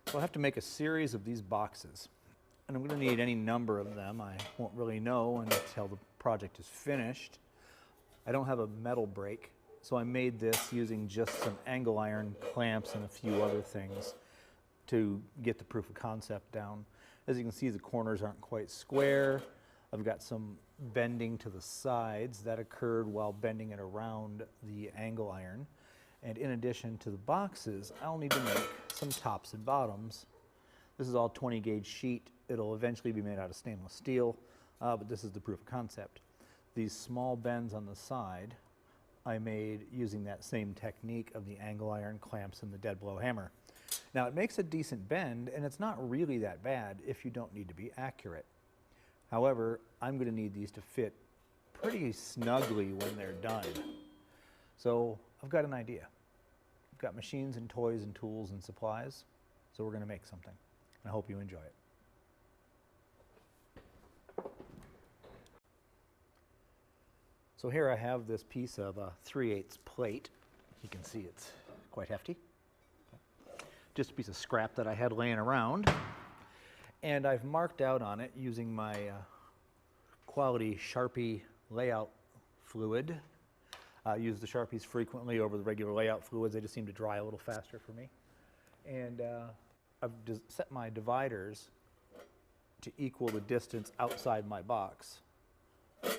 So I'll have to make a series of these boxes, and I'm going to need any number of them. I won't really know until the project is finished. I don't have a metal brake, so I made this using just some angle iron clamps and a few other things to get the proof of concept down. As you can see, the corners aren't quite square. I've got some bending to the sides that occurred while bending it around the angle iron. And in addition to the boxes, I'll need to make some tops and bottoms. This is all 20 gauge sheet. It'll eventually be made out of stainless steel, but this is the proof of concept. These small bends on the side I made using that same technique of the angle iron clamps and the dead blow hammer. Now it makes a decent bend, and it's not really that bad if you don't need to be accurate. However, I'm going to need these to fit pretty snugly when they're done. So I've got an idea. I've got machines and toys and tools and supplies, so we're going to make something. I hope you enjoy it. So here I have this piece of 3/8 plate. You can see it's quite hefty. Just a piece of scrap that I had laying around. And I've marked out on it using my quality Sharpie layout fluid. I use the Sharpies frequently over the regular layout fluids. They just seem to dry a little faster for me. And I've set my dividers to equal the distance outside my box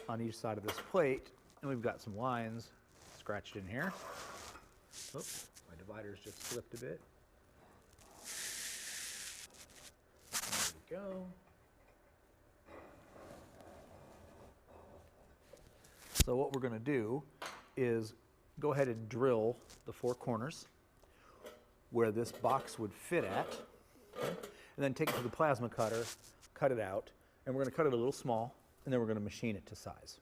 on each side of this plate. And we've got some lines scratched in here. Oops, my dividers just slipped a bit. There we go. So what we're going to do is go ahead and drill the 4 corners where this box would fit at, okay? And then take it to the plasma cutter, cut it out, and we're going to cut it a little small, and then we're going to machine it to size.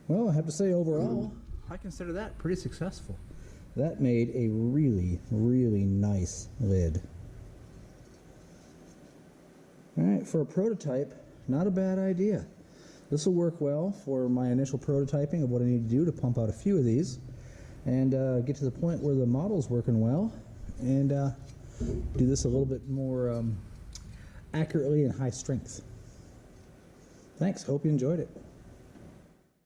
Well, I have to say overall, I consider that pretty successful. That made a really, really nice lid. Alright, for a prototype, not a bad idea. This will work well for my initial prototyping of what I need to do to pump out a few of these and get to the point where the model's working well and do this a little bit more accurately and high strength. Thanks, hope you enjoyed it.